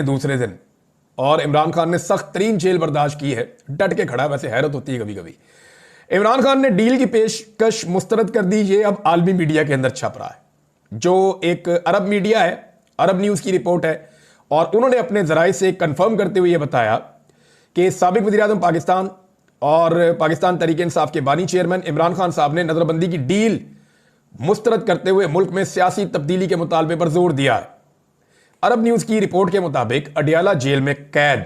दूसरे दिन और इमरान खान ने सख्त तरीन जेल बर्दाश्त की है, डट के खड़ा। वैसे हैरत होती है कभी कभी। इमरान खान ने डील की पेशकश मुस्तरद कर दी। ये अब आलमी मीडिया के अंदर छप रहा है, जो एक अरब मीडिया है, अरब न्यूज़ की रिपोर्ट है, और उन्होंने अपने जराए से कंफर्म करते हुए यह बताया कि साबिक वज़ीर-ए-आज़म पाकिस्तान और पाकिस्तान तहरीक इंसाफ के बानी चेयरमैन इमरान खान साहब ने नजरबंदी की डील मुस्तरद करते हुए मुल्क में सियासी तब्दीली के मुतालबे पर जोर दिया है। अरब न्यूज़ की रिपोर्ट के मुताबिक अडियाला जेल में कैद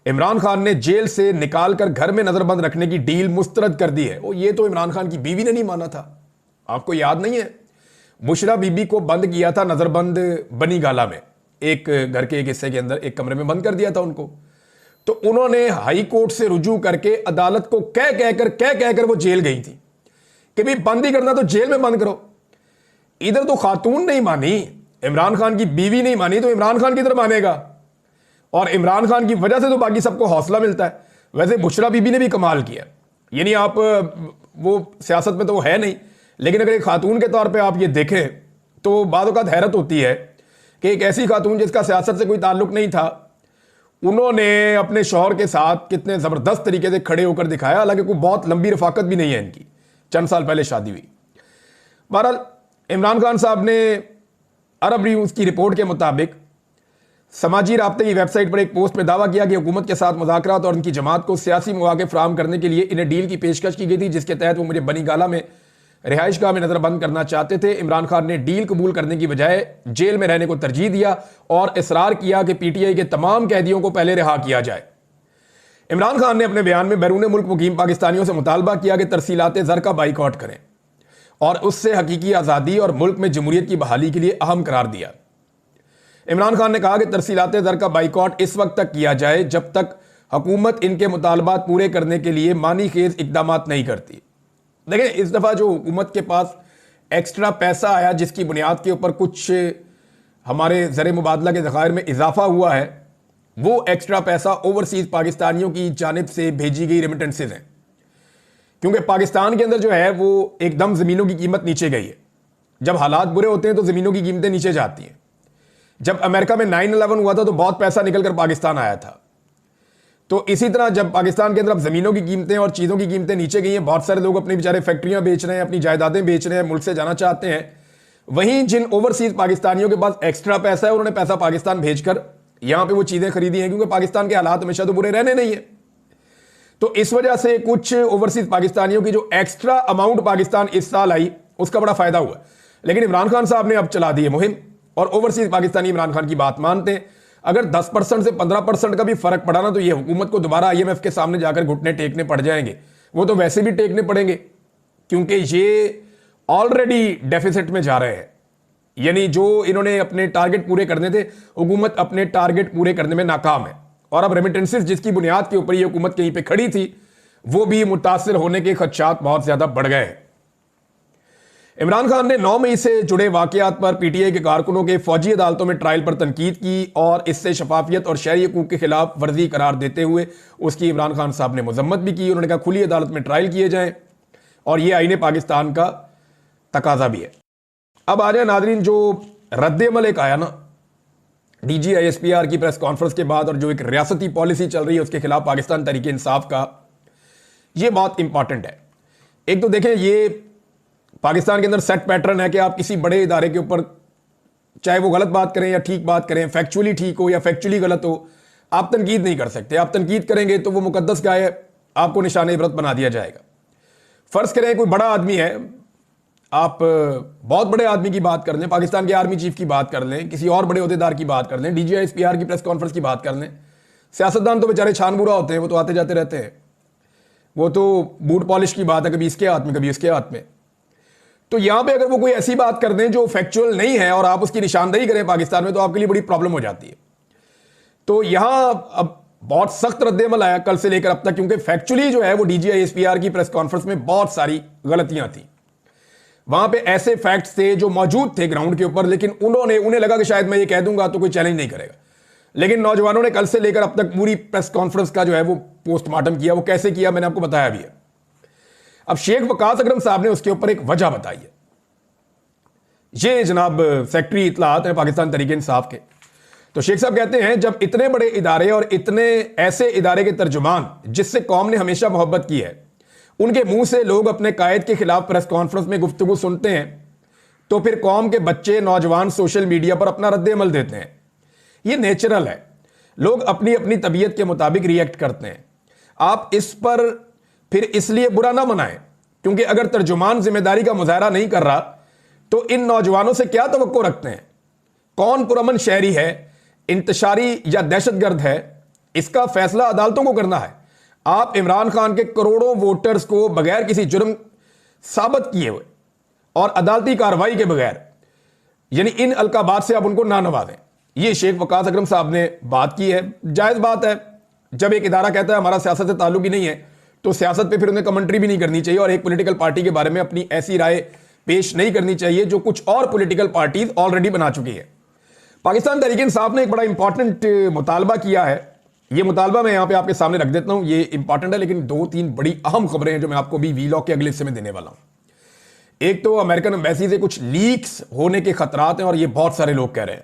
इमरान खान ने जेल से निकालकर घर में नजरबंद रखने की डील मुस्तरद कर दी है। वो ये तो इमरान खान की बीवी ने नहीं माना था, आपको याद नहीं है? बुशरा बीबी को बंद किया था नजरबंद बनी गाला में, एक घर के एक हिस्से के अंदर एक कमरे में बंद कर दिया था उनको। तो उन्होंने हाई कोर्ट से रुजू करके अदालत को कह कहकर वो जेल गई थी कि भाई बंद ही करना तो जेल में बंद करो। इधर तो खातून नहीं मानी, इमरान खान की बीवी नहीं मानी, तो इमरान खान किधर मानेगा? और इमरान खान की वजह से तो बाकी सबको हौसला मिलता है। वैसे बुशरा बीबी ने भी कमाल किया, यानी आप वो सियासत में तो वो है नहीं, लेकिन अगर एक खातून के तौर पे आप ये देखें तो बाद औक़ात हैरत होती है कि एक ऐसी खातून जिसका सियासत से कोई ताल्लुक नहीं था, उन्होंने अपने शौहर के साथ कितने ज़बरदस्त तरीके से खड़े होकर दिखाया। हालांकि कोई बहुत लंबी रफाकत भी नहीं है इनकी, चंद साल पहले शादी हुई। बहरहाल इमरान खान साहब ने अरब न्यूज़ की रिपोर्ट के मुताबिक समाजी राब्ते की वेबसाइट पर एक पोस्ट में दावा किया कि हुकूमत के साथ मुज़ाकरात और उनकी जमात को सियासी मौक़े फराहम करने के लिए इन्हें डील की पेशकश की गई थी, जिसके तहत वो मुझे बनी गाला में रिहाइश गाह में नजरबंद करना चाहते थे। इमरान खान ने डील कबूल करने की बजाय जेल में रहने को तरजीह दिया और इसरार किया कि पीटीआई के तमाम कैदियों को पहले रिहा किया जाए। इमरान खान ने अपने बयान में बैरून मुल्क मुकीम पाकिस्तानियों से मुतालबा किया कि तरसीलात ज़र का बाइकआउट करें और उससे हकीकी आज़ादी और मुल्क में जमहूरियत की बहाली के लिए अहम करार दिया। इमरान खान ने कहा कि तरसीलात ज़र का बाइकआउट इस वक्त तक किया जाए जब तक हुकूमत इनके मुतालबात पूरे करने के लिए मानी खेज इकदाम नहीं करती। देखिए, इस दफ़ा जो हुकूमत के पास एक्स्ट्रा पैसा आया, जिसकी बुनियाद के ऊपर कुछ हमारे ज़र मुबादला के ज़खायर में इजाफा हुआ है, वो एक्स्ट्रा पैसा ओवरसीज़ पाकिस्तानियों की जानिब से भेजी गई रेमिटेंसेज हैं। क्योंकि पाकिस्तान के अंदर जो है वो एकदम ज़मीनों की कीमत नीचे गई है। जब हालात बुरे होते हैं तो ज़मीनों की कीमतें नीचे जाती हैं। जब अमेरिका में 9/11 हुआ था तो बहुत पैसा निकल कर पाकिस्तान आया था। तो इसी तरह जब पाकिस्तान के अंदर अब ज़मीनों की कीमतें और चीज़ों की कीमतें नीचे गई हैं, बहुत सारे लोग अपनी बेचारे फैक्ट्रियां बेच रहे हैं, अपनी जायदादें बेच रहे हैं, मुल्क से जाना चाहते हैं। वहीं जिन ओवरसीज़ पाकिस्तानियों के पास एक्स्ट्रा पैसा है, उन्होंने पैसा पाकिस्तान भेजकर यहाँ पे वो चीज़ें खरीदी हैं, क्योंकि पाकिस्तान के हालात हमेशा तो बुरे रहने नहीं है। तो इस वजह से कुछ ओवरसीज़ पाकिस्तानियों की जो एक्स्ट्रा अमाउंट पाकिस्तान इस साल आई, उसका बड़ा फायदा हुआ। लेकिन इमरान खान साहब ने अब चला दी है मुहिम, और ओवरसीज़ पाकिस्तानी इमरान खान की बात मानते हैं। अगर 10% से 15% का भी फर्क पड़ा ना, तो ये हुकूमत को दोबारा IMF के सामने जाकर घुटने टेकने पड़ जाएंगे। वो तो वैसे भी टेकने पड़ेंगे, क्योंकि ये ऑलरेडी डेफिसिट में जा रहे हैं। यानी जो इन्होंने अपने टारगेट पूरे करने थे, हुकूमत अपने टारगेट पूरे करने में नाकाम है। और अब रेमिटेंसेस जिसकी बुनियाद के ऊपर ये हुकूमत कहीं पे खड़ी थी, वो भी मुतासिर होने के खदशात बहुत ज्यादा बढ़ गए हैं। इमरान खान ने 9 मई से जुड़े वाकयात पर पीटीआई के कारकुनों के फौजी अदालतों में ट्रायल पर तनकीद की और इससे शफाफियत और शहरी हकूक के खिलाफ वर्जी करार देते हुए उसकी इमरान खान साहब ने मजम्मत भी की। उन्होंने कहा खुली अदालत में ट्रायल किए जाएं और यह आईने पाकिस्तान का तकाजा भी है। अब आ जाए नाजरीन, जो रद्द-ए-अमल एक आया ना DGISPR की प्रेस कॉन्फ्रेंस के बाद, और जो एक रियासती पॉलिसी चल रही है उसके खिलाफ पाकिस्तान तहरीक इंसाफ का, यह बहुत इंपॉर्टेंट है। एक तो देखें, ये पाकिस्तान के अंदर सेट पैटर्न है कि आप किसी बड़े इदारे के ऊपर, चाहे वो गलत बात करें या ठीक बात करें, फैक्चुअली ठीक हो या फैक्चुअली गलत हो, आप तनकीद नहीं कर सकते। आप तनकीद करेंगे तो वो मुकद्दस गाय है, आपको निशान इबरत बना दिया जाएगा। फर्ज करें कोई बड़ा आदमी है, आप बहुत बड़े आदमी की बात कर लें, पाकिस्तान के आर्मी चीफ की बात कर लें, किसी और बड़े ओहदेदार की बात कर लें, DGISPR की प्रेस कॉन्फ्रेंस की बात कर लें। सियासतदान तो बेचारे छानबूरा होते हैं, वो तो आते जाते रहते हैं, वो तो बूट पॉलिश की बात है, कभी इसके हाथ में कभी उसके हाथ में। तो यहां पे अगर वो कोई ऐसी बात कर दें जो फैक्चुअल नहीं है और आप उसकी निशानदेही करें पाकिस्तान में, तो आपके लिए बड़ी प्रॉब्लम हो जाती है। तो यहां अब बहुत सख्त रद्द-ए-अमल आया कल से लेकर अब तक, क्योंकि फैक्चुअली जो है वो DGISPR की प्रेस कॉन्फ्रेंस में बहुत सारी गलतियां थी। वहां पे ऐसे फैक्ट्स थे जो मौजूद थे ग्राउंड के ऊपर, लेकिन उन्हें लगा कि शायद मैं ये कह दूंगा तो कोई चैलेंज नहीं करेगा। लेकिन नौजवानों ने कल से लेकर अब तक पूरी प्रेस कॉन्फ्रेंस का जो है वो पोस्टमार्टम किया। वो कैसे किया मैंने आपको बताया भी है। अब शेख वकास अकरम साहब ने उसके ऊपर एक वजह बताई है। ये जनाब सेक्रेटरी इत्तलाआत है पाकिस्तान तहरीक इंसाफ के, तो शेख साहब कहते हैं जब इतने बड़े इदारे और इतने ऐसे इदारे के तर्जुमान जिससे कौम ने हमेशा मोहब्बत की है, उनके मुंह से लोग अपने कायद के खिलाफ प्रेस कॉन्फ्रेंस में गुफ्तगू सुनते हैं, तो फिर कौम के बच्चे नौजवान सोशल मीडिया पर अपना रद्द-ए-अमल देते हैं। ये नेचुरल है, लोग अपनी अपनी तबीयत के मुताबिक रिएक्ट करते हैं। आप इस पर फिर इसलिए बुरा ना मनाएं, क्योंकि अगर तर्जुमान जिम्मेदारी का मुजाहरा नहीं कर रहा तो इन नौजवानों से क्या तवक्को रखते हैं? कौन पुरअमन शहरी है, इंतशारी या दहशतगर्द है, इसका फैसला अदालतों को करना है। आप इमरान खान के करोड़ों वोटर्स को बगैर किसी जुर्म साबित किए हुए और अदालती कार्रवाई के बगैर, यानी इन अलकाबात से आप उनको ना नवाजें। ये शेख वकास अकरम साहब ने बात की है, जायज बात है। जब एक इदारा कहता है हमारा सियासत से ताल्लुक ही नहीं है, तो सियासत पे फिर उन्हें कमेंट्री भी नहीं करनी चाहिए और एक पॉलिटिकल पार्टी के बारे में अपनी ऐसी राय पेश नहीं करनी चाहिए जो कुछ और पॉलिटिकल पार्टीज ऑलरेडी बना चुकी है। पाकिस्तान तहरीक इंसाफ ने एक बड़ा इंपॉर्टेंट मुतालबा किया है। यह मुतालबा मैं यहां पे आपके सामने रख देता हूं, ये इंपॉर्टेंट है, लेकिन 2-3 बड़ी अहम खबरें हैं जो मैं आपको भी वीलॉग के अगले हिस्से में देने वाला हूं। एक तो अमेरिकन एम्बेसी से कुछ लीक्स होने के खतरात हैं और ये बहुत सारे लोग कह रहे हैं,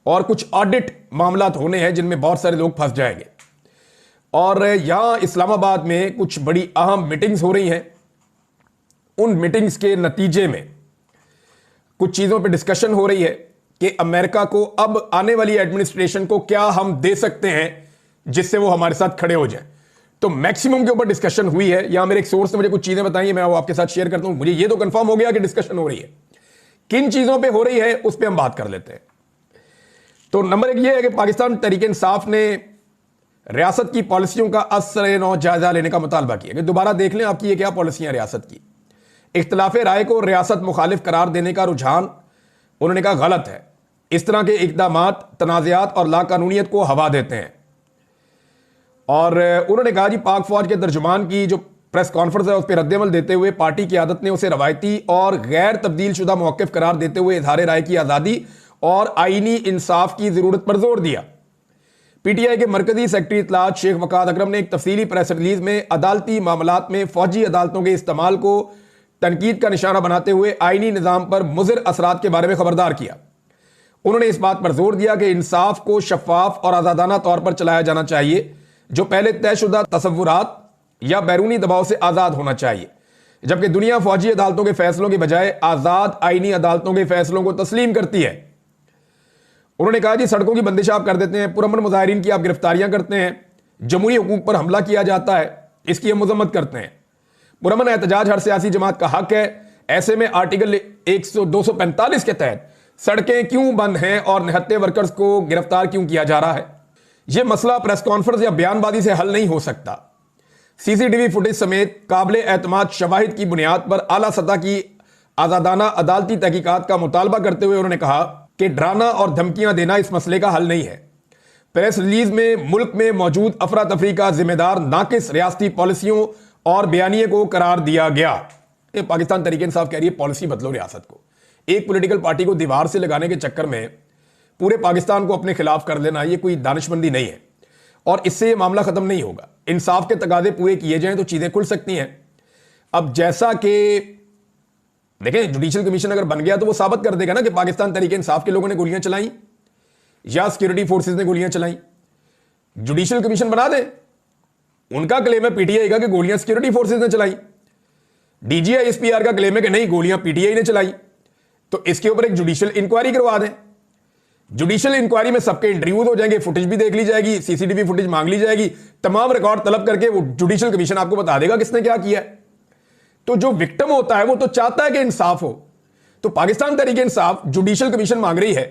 और कुछ ऑडिट मामला होने हैं जिनमें बहुत सारे लोग फंस जाएंगे। और यहां इस्लामाबाद में कुछ बड़ी अहम मीटिंग्स हो रही हैं। उन मीटिंग्स के नतीजे में कुछ चीजों पर डिस्कशन हो रही है कि अमेरिका को अब आने वाली एडमिनिस्ट्रेशन को क्या हम दे सकते हैं जिससे वो हमारे साथ खड़े हो जाए। तो मैक्सिमम के ऊपर डिस्कशन हुई है। यहां मेरे एक सोर्स ने मुझे कुछ चीजें बताई, मैं वो आपके साथ शेयर करता हूं। मुझे ये तो कंफर्म हो गया कि डिस्कशन हो रही है। किन चीजों पे हो रही है उस पर हम बात कर लेते हैं। तो नंबर 1 ये है कि पाकिस्तान तहरीक इंसाफ ने रियासत की पॉलिसियों का असर-ए-नौ जायजा लेने का मुतालबा किया कि दोबारा देख लें आपकी ये क्या पॉलिसियां रियासत की। इख्तिलाफ राय को रियासत मुखालिफ करार देने का रुझान उन्होंने कहा गलत है। इस तरह के इकदामात तनाज़ात और लाकानूनियत को हवा देते हैं। और उन्होंने कहा जी पाक फौज के तर्जुमान की जो प्रेस कॉन्फ्रेंस है उस पर रद्द-ए-अमल देते हुए पार्टी की आदत ने उसे रवायती और गैर तब्दील शुदा मौक़िफ़ करार देते हुए इज़हार राय की आज़ादी और आईनी इंसाफ की ज़रूरत पर जोर दिया। पीटीआई के मरकजी सेक्रेटरी इत्तलात शेख वकास अकरम ने एक तफसीली प्रेस रिलीज में अदालती मामलात में फौजी अदालतों के इस्तेमाल को तनकीद का निशाना बनाते हुए आईनी निज़ाम पर मुज़िर असरात के बारे में खबरदार किया। उन्होंने इस बात पर जोर दिया कि इंसाफ को शफाफ और आज़ादाना तौर पर चलाया जाना चाहिए, जो पहले तयशुदा तसव्वुरात या बैरूनी दबाव से आज़ाद होना चाहिए, जबकि दुनिया फौजी अदालतों के फैसलों की बजाय आज़ाद आईनी अदालतों के फैसलों को तस्लीम करती है। उन्होंने कहा जी सड़कों की बंदिश आप कर देते हैं, पुरअमन मुजाहिरीन की आप गिरफ्तारियां करते हैं, जमहूरी हुकूक पर हमला किया जाता है, इसकी हम मजम्मत करते हैं। पुरअमन एहतजाज हर सियासी जमात का हक है। ऐसे में आर्टिकल 245 के तहत सड़कें क्यों बंद हैं और निहत्ते वर्कर्स को गिरफ्तार क्यों किया जा रहा है? यह मसला प्रेस कॉन्फ्रेंस या बयानबाजी से हल नहीं हो सकता। सीसीटीवी फुटेज समेत काबिल एतमाद शवाहिद की बुनियाद पर आला सतह की आज़ादाना अदालती तहकीकात का मुतालबा करते हुए उन्होंने कहा कि डराना और धमकियां देना इस मसले का हल नहीं है। प्रेस रिलीज में मुल्क में मौजूद अफरा तफरी का जिम्मेदार नाकिस रियासती पॉलिसियों और बयानिए को करार दिया गया। पाकिस्तान तहरीक इंसाफ कह रही है पॉलिसी बदलो रियासत को। एक पॉलिटिकल पार्टी को दीवार से लगाने के चक्कर में पूरे पाकिस्तान को अपने खिलाफ कर लेना ये कोई दानिशमंदी नहीं है, और इससे ये मामला खत्म नहीं होगा। इंसाफ के तकाजे पूरे किए जाएं तो चीजें खुल सकती हैं। अब जैसा कि देखें, जुडिशल कमीशन अगर बन गया तो वो साबित कर देगा ना कि पाकिस्तान तहरीक इंसाफ के लोगों ने गोलियां चलाई या सिक्योरिटी फोर्सेस ने गोलियां चलाई। जुडिशल कमीशन बना दे, उनका क्लेम है पीटीआई का कि गोलियां सिक्योरिटी फोर्सेस ने चलाई। डीजीआई एसपीआर का क्लेम है कि नहीं गोलियां पीटीआई ने चलाई। तो इसके ऊपर एक जुडिशियल इंक्वायरी करवा दें। जुडिशियल इंक्वायरी में सबके इंटरव्यूज हो जाएंगे, फुटेज भी देख ली जाएगी, सीसीटीवी फुटेज मांग ली जाएगी, तमाम रिकॉर्ड तलब करके वो जुडिशियल कमीशन आपको बता देगा किसने क्या किया है। तो जो विक्टिम होता है वो तो चाहता है कि इंसाफ हो। तो पाकिस्तान तहरीक इंसाफ जुडिशियल कमीशन मांग रही है,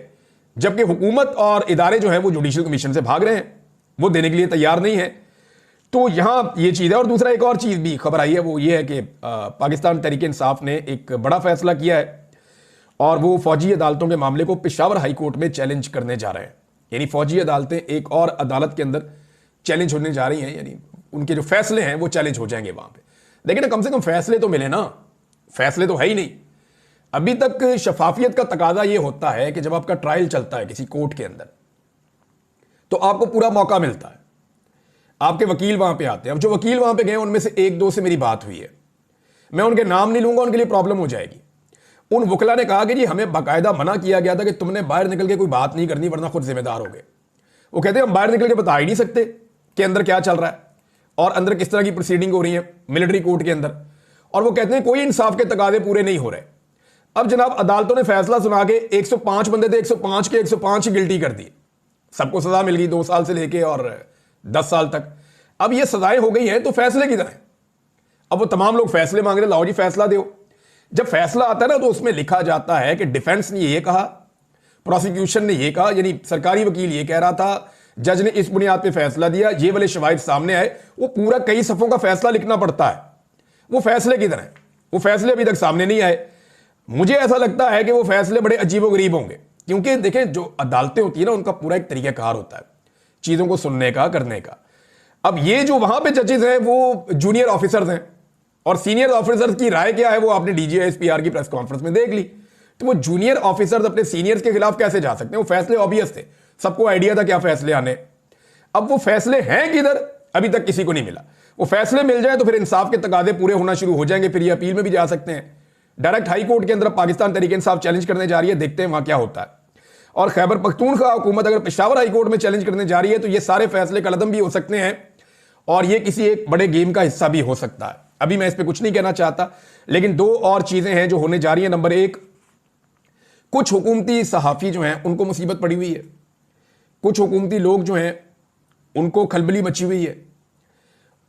जबकि हुकूमत और इदारे जो है वो जुडिशियल कमीशन से भाग रहे हैं, वो देने के लिए तैयार नहीं है। तो यहां ये चीज है। और दूसरा एक और चीज भी खबर आई है, वो ये है कि पाकिस्तान तहरीक इंसाफ ने एक बड़ा फैसला किया है और वो फौजी अदालतों के मामले को पेशावर हाई कोर्ट में चैलेंज करने जा रहे हैं। यानी फौजी अदालतें एक और अदालत के अंदर चैलेंज होने जा रही हैं, यानी उनके जो फैसले हैं वो चैलेंज हो जाएंगे वहां पे। लेकिन कम से कम फैसले तो मिले ना, फैसले तो है ही नहीं अभी तक। शफाफियत का तकाजा ये होता है कि जब आपका ट्रायल चलता है किसी कोर्ट के अंदर तो आपको पूरा मौका मिलता है, आपके वकील वहां पे आते हैं। अब जो वकील वहां पे गए उनमें से 1-2 से मेरी बात हुई है, मैं उनके नाम नहीं लूंगा, उनके लिए प्रॉब्लम हो जाएगी। उन वकला ने कहा कि जी हमें बाकायदा मना किया गया था कि तुमने बाहर निकल के कोई बात नहीं करनी वरना खुद जिम्मेदार हो गए। वो कहते हैं हम बाहर निकल के बता ही नहीं सकते कि अंदर क्या चल रहा है और अंदर किस तरह की प्रोसीडिंग हो रही है मिलिट्री कोर्ट के अंदर, और वो कहते हैं कोई इंसाफ के तकाजे पूरे नहीं हो रहे। अब जनाब अदालतों ने फैसला सुना के 105 बंदे थे, 105 के 105 ही गिल्टी कर दिए, सबको सजा मिल गई 2 साल से लेके और 10 साल तक। अब ये सजाएं हो गई हैं तो फैसले किधर हैं? अब वो तमाम लोग फैसले मांग रहे, लाओ जी फैसला दो। जब फैसला आता है ना तो उसमें लिखा जाता है कि डिफेंस ने ये कहा, प्रोसिक्यूशन ने ये कहा, यानी सरकारी वकील ये कह रहा था, जज ने इस बुनियाद पे फैसला दिया, ये वाले शवाहिद सामने आए। वो पूरा कई सफ़ों का फैसला लिखना पड़ता है। वो फैसले किधर हैं? वो फैसले अभी तक सामने नहीं आए। मुझे ऐसा लगता है कि वो फैसले बड़े अजीबोगरीब होंगे, क्योंकि देखें जो अदालतें होती है ना उनका पूरा एक तरीकाकार होता है चीज़ों को सुनने का, करने का। अब ये जो वहां पे जजेस हैं वो जूनियर ऑफिसर्स हैं, और सीनियर ऑफिसर्स की राय क्या है वो आपने DGSPR की प्रेस कॉन्फ्रेंस में देख ली। तो वो जूनियर ऑफिसर्स अपने सीनियर्स के खिलाफ कैसे जा सकते हैं? वो फैसले ऑब्वियस थे, सबको आइडिया था क्या फैसले आने। अब वो फैसले हैं किधर? अभी तक किसी को नहीं मिला। वो फैसले मिल जाए तो फिर इंसाफ के तकादे पूरे होना शुरू हो जाएंगे, फिर ये अपील में भी जा सकते हैं। डायरेक्ट हाई कोर्ट के अंदर पाकिस्तान तहरीक इंसाफ चैलेंज करने जा रही है, देखते हैं वहां क्या होता है। और खैबर पख्तूनख्वा हुकूमत अगर पेशावर हाई कोर्ट में चैलेंज करने जा रही है तो ये सारे फैसले कलदम भी हो सकते हैं और ये किसी एक बड़े गेम का हिस्सा भी हो सकता है। अभी मैं इस पर कुछ नहीं कहना चाहता, लेकिन 2 और चीजें हैं जो होने जा रही है। नंबर 1, कुछ हुकूमती सहाफ़ी जो हैं उनको मुसीबत पड़ी हुई है, कुछ हुकूमती लोग जो हैं उनको खलबली मची हुई है,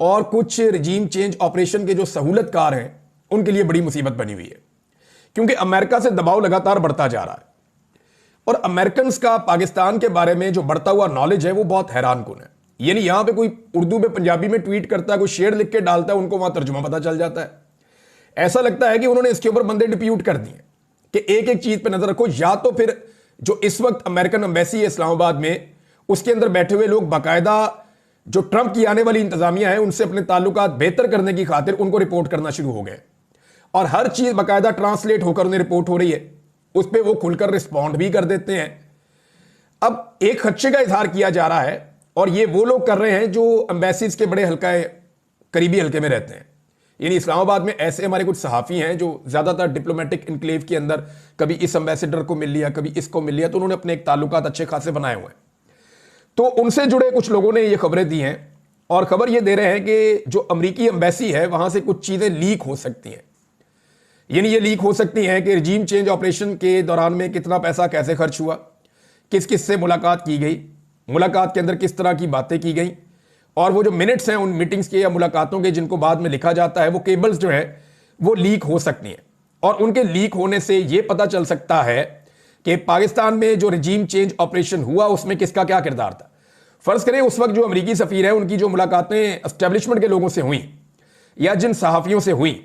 और कुछ रजीम चेंज ऑपरेशन के जो सहूलतकार हैं उनके लिए बड़ी मुसीबत बनी हुई है, क्योंकि अमेरिका से दबाव लगातार बढ़ता जा रहा है। और अमेरिकन का पाकिस्तान के बारे में जो बढ़ता हुआ नॉलेज है वो बहुत हैरान कुन है। यानी यहां पे कोई उर्दू में पंजाबी में ट्वीट करता है, कोई शेर लिख के डालता है, उनको वहां तर्जुमा पता चल जाता है। ऐसा लगता है कि उन्होंने इसके ऊपर बंदे डिप्यूट कर दिए कि एक एक चीज पे नजर रखो, या तो फिर जो इस वक्त अमेरिकन एम्बेसी है इस्लामाबाद में उसके अंदर बैठे हुए लोग बाकायदा जो ट्रंप की आने वाली इंतजामिया है उनसे अपने ताल्लुकात बेहतर करने की खातिर उनको रिपोर्ट करना शुरू हो गए, और हर चीज बाकायदा ट्रांसलेट होकर उन्हें रिपोर्ट हो रही है, उस पर वो खुलकर रिस्पॉन्ड भी कर देते हैं। अब एक खदशे का इजहार किया जा रहा है, और ये वो लोग कर रहे हैं जो एम्बेसीज के बड़े हल्का करीबी हल्के में रहते हैं। यानी इस्लामाबाद में ऐसे हमारे कुछ सहाफ़ी हैं जो ज़्यादातर डिप्लोमेटिक इनक्लेव के अंदर कभी इस एम्बेसडर को मिल लिया, कभी इसको मिल लिया, तो उन्होंने अपने एक ताल्लुकात अच्छे खासे बनाए हुए हैं। तो उनसे जुड़े कुछ लोगों ने ये खबरें दी हैं, और खबर ये दे रहे हैं कि जो अमरीकी एम्बेसी है वहाँ से कुछ चीज़ें लीक हो सकती हैं। यानी ये लीक हो सकती हैं कि रजीम चेंज ऑपरेशन के दौरान में कितना पैसा कैसे खर्च हुआ, किस किस से मुलाकात की गई, मुलाकात के अंदर किस तरह की बातें की गई, और वो जो मिनट्स हैं उन मीटिंग्स के या मुलाकातों के जिनको बाद में लिखा जाता है, वो केबल्स जो है वो लीक हो सकती हैं। और उनके लीक होने से ये पता चल सकता है कि पाकिस्तान में जो रजीम चेंज ऑपरेशन हुआ उसमें किसका क्या किरदार था। फर्ज करें उस वक्त जो अमरीकी सफ़ीर है उनकी जो मुलाकातें एस्टेब्लिशमेंट के लोगों से हुई, या जिन सहाफ़ियों से हुई,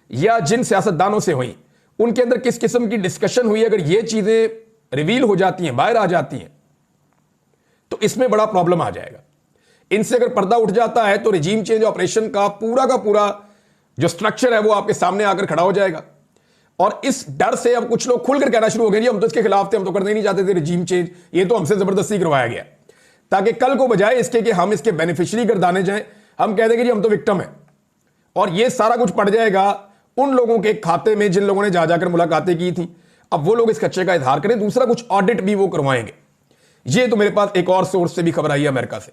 या जिन सियासतदानों से हुई, उनके अंदर किस किस्म की डिस्कशन हुई, अगर ये चीज़ें रिवील हो जाती हैं, बाहर आ जाती हैं, तो इसमें बड़ा प्रॉब्लम आ जाएगा। इनसे अगर पर्दा उठ जाता है तो रजीम चेंज ऑपरेशन का पूरा जो स्ट्रक्चर है वो आपके सामने आकर खड़ा हो जाएगा। और इस डर से अब कुछ लोग खुलकर कहना शुरू हो गए, हम तो इसके खिलाफ थे, हम तो करने नहीं चाहते थे रजीम चेंज, ये तो हमसे जबरदस्ती करवाया गया, ताकि कल को बजाय इसके कि हम इसके बेनिफिशियरी गर्दाने जाएं, हम कह देंगे जी हम तो विक्टिम है, और ये सारा कुछ पड़ जाएगा उन लोगों के खाते में जिन लोगों ने जा जाकर मुलाकातें की थी। अब वो लोग इस खदशे का इजहार करें, दूसरा कुछ ऑडिट भी वो करवाएंगे। ये तो मेरे पास एक और सोर्स से भी खबर आई है अमेरिका से,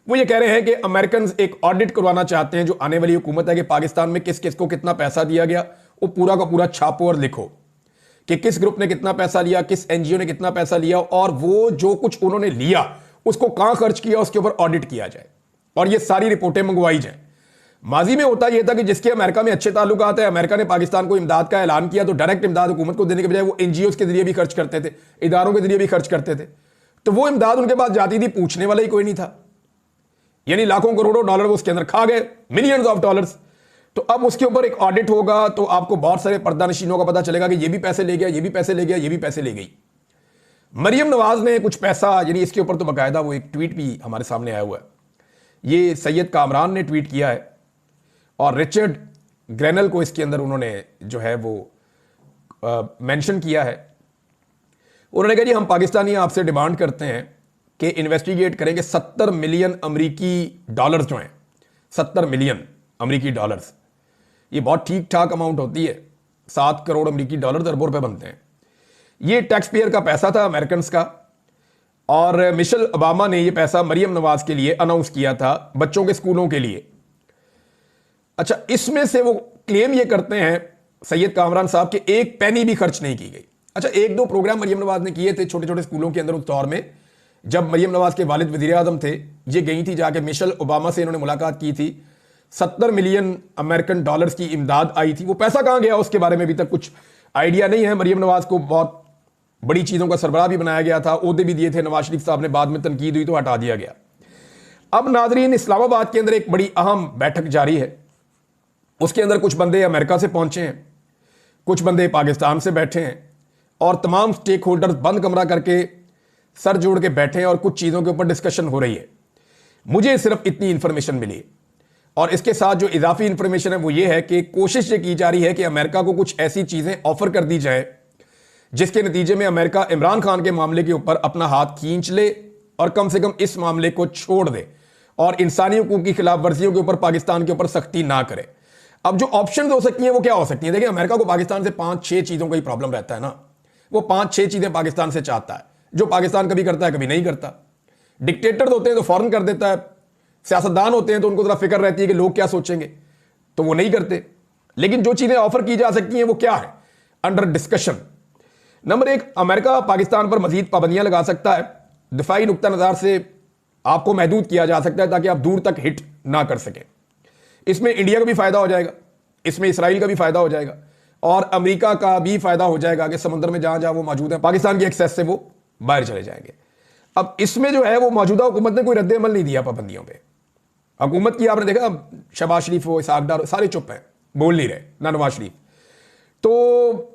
वो ये कह रहे हैं कि अमेरिकन एक ऑडिट करवाना चाहते हैं जो आने वाली हुकूमत है कि पाकिस्तान में किस किस को कितना पैसा दिया गया, वो पूरा का पूरा छापो और लिखो कि किस ग्रुप ने कितना पैसा लिया, किस एनजीओ ने कितना पैसा लिया, और वो जो कुछ उन्होंने लिया उसको कहां खर्च किया उसके ऊपर ऑडिट किया जाए और ये सारी रिपोर्टें मंगवाई जाए। माजी में होता यह था कि जिसके अमेरिका में अच्छे ताल्लुकात है, अमेरिका ने पाकिस्तान को इमदाद का ऐलान किया तो डायरेक्ट इमदाद हुकूमत को देने के बजाय वो एनजीओ के जरिए भी खर्च करते थे, इदारों के जरिए भी खर्च करते थे, तो वो इमदाद उनके पास जाती थी, पूछने वाला ही कोई नहीं था। यानी लाखों करोड़ों डॉलर वो उसके अंदर खा गए, मिलियंस ऑफ डॉलर्स। तो अब उसके ऊपर एक ऑडिट होगा तो आपको बहुत सारे पर्दानशीनों का पता चलेगा कि ये भी पैसे ले गया, ये भी पैसे ले गया, ये भी पैसे ले गई। मरियम नवाज ने कुछ पैसा, यानी इसके ऊपर तो बाकायदा वो एक ट्वीट भी हमारे सामने आया हुआ है, ये सैयद कामरान ने ट्वीट किया है, और रिचर्ड ग्रेनल को इसके अंदर उन्होंने जो है वो मेंशन किया है। उन्होंने कहा जी हम पाकिस्तानी आपसे डिमांड करते हैं कि इन्वेस्टिगेट करेंगे 70 मिलियन अमरीकी डॉलर्स जो हैं, 70 मिलियन अमरीकी डॉलर्स, ये बहुत ठीक ठाक अमाउंट होती है। 7 करोड़ अमेरिकी डॉलर, अरबों रुपए बनते हैं। ये टैक्स पेयर का पैसा था, अमेरिकन का। और मिशेल ओबामा ने ये पैसा मरियम नवाज के लिए अनाउंस किया था, बच्चों के स्कूलों के लिए। अच्छा, इसमें से वो क्लेम ये करते हैं सैयद कामरान साहब कि एक पैनी भी खर्च नहीं की गई। अच्छा, एक दो प्रोग्राम मरियम नवाज ने किए थे छोटे छोटे स्कूलों के अंदर उस दौर में, जब मरियम नवाज के वालिद वजीर आजम थे। ये गई थी जाके मिशेल ओबामा से, इन्होंने मुलाकात की थी। 70 मिलियन अमेरिकन डॉलर्स की इमदाद आई थी। वो पैसा कहां गया उसके बारे में अभी तक कुछ आइडिया नहीं है। मरियम नवाज को बहुत बड़ी चीजों का सरबराह भी बनाया गया था, ओहदे भी दिए थे नवाज शरीफ साहब ने, बाद में तनकीद हुई तो हटा दिया गया। अब नाजरीन, इस्लामाबाद के अंदर एक बड़ी अहम बैठक जारी है। उसके अंदर कुछ बंदे अमेरिका से पहुंचे हैं, कुछ बंदे पाकिस्तान से बैठे हैं, और तमाम स्टेक होल्डर्स बंद कमरा करके सर जोड़ के बैठे हैं और कुछ चीज़ों के ऊपर डिस्कशन हो रही है। मुझे सिर्फ इतनी इंफॉर्मेशन मिली, और इसके साथ जो इजाफी इंफॉर्मेशन है वो ये है कि कोशिश ये की जा रही है कि अमेरिका को कुछ ऐसी चीज़ें ऑफर कर दी जाए जिसके नतीजे में अमेरिका इमरान खान के मामले के ऊपर अपना हाथ खींच ले और कम से कम इस मामले को छोड़ दे और इंसानी हुकूक की खिलाफ वर्जियों के ऊपर पाकिस्तान के ऊपर सख्ती ना करे। अब जो ऑप्शन हो सकती हैं वो क्या हो सकती हैं? देखिए, अमेरिका को पाकिस्तान से 5-6 चीज़ों का ही प्रॉब्लम रहता है ना। वो 5-6 चीज़ें पाकिस्तान से चाहता है, जो पाकिस्तान कभी करता है कभी नहीं करता। डिक्टेटर होते हैं तो फौरन कर देता है, सियासतदान होते हैं तो उनको जरा फिक्र रहती है कि लोग क्या सोचेंगे, तो वो नहीं करते। लेकिन जो चीज़ें ऑफर की जा सकती हैं वो क्या है? Under discussion. Number 1, America Pakistan पर मजीद पाबंदियां लगा सकता है। दिफाई नुक्ता नज़र से आपको महदूद किया जा सकता है ताकि आप दूर तक हिट ना कर सकें। इसमें इंडिया का भी फायदा हो जाएगा, इसमें इसराइल का भी फायदा हो जाएगा, और अमेरिका का भी फायदा हो जाएगा कि समुद्र में जहां जहां वो मौजूद है पाकिस्तान की एक्सेस से वो बाहर चले जाएंगे। अब इसमें जो है वो मौजूदा हुकूमत ने कोई रद्द अमल नहीं दिया पाबंदियों पर। हुकूमत की आपने देखा, शहबाज शरीफ हो, इसहाक डार, सारे चुप हैं, बोल नहीं रहे, ना नवाज शरीफ। तो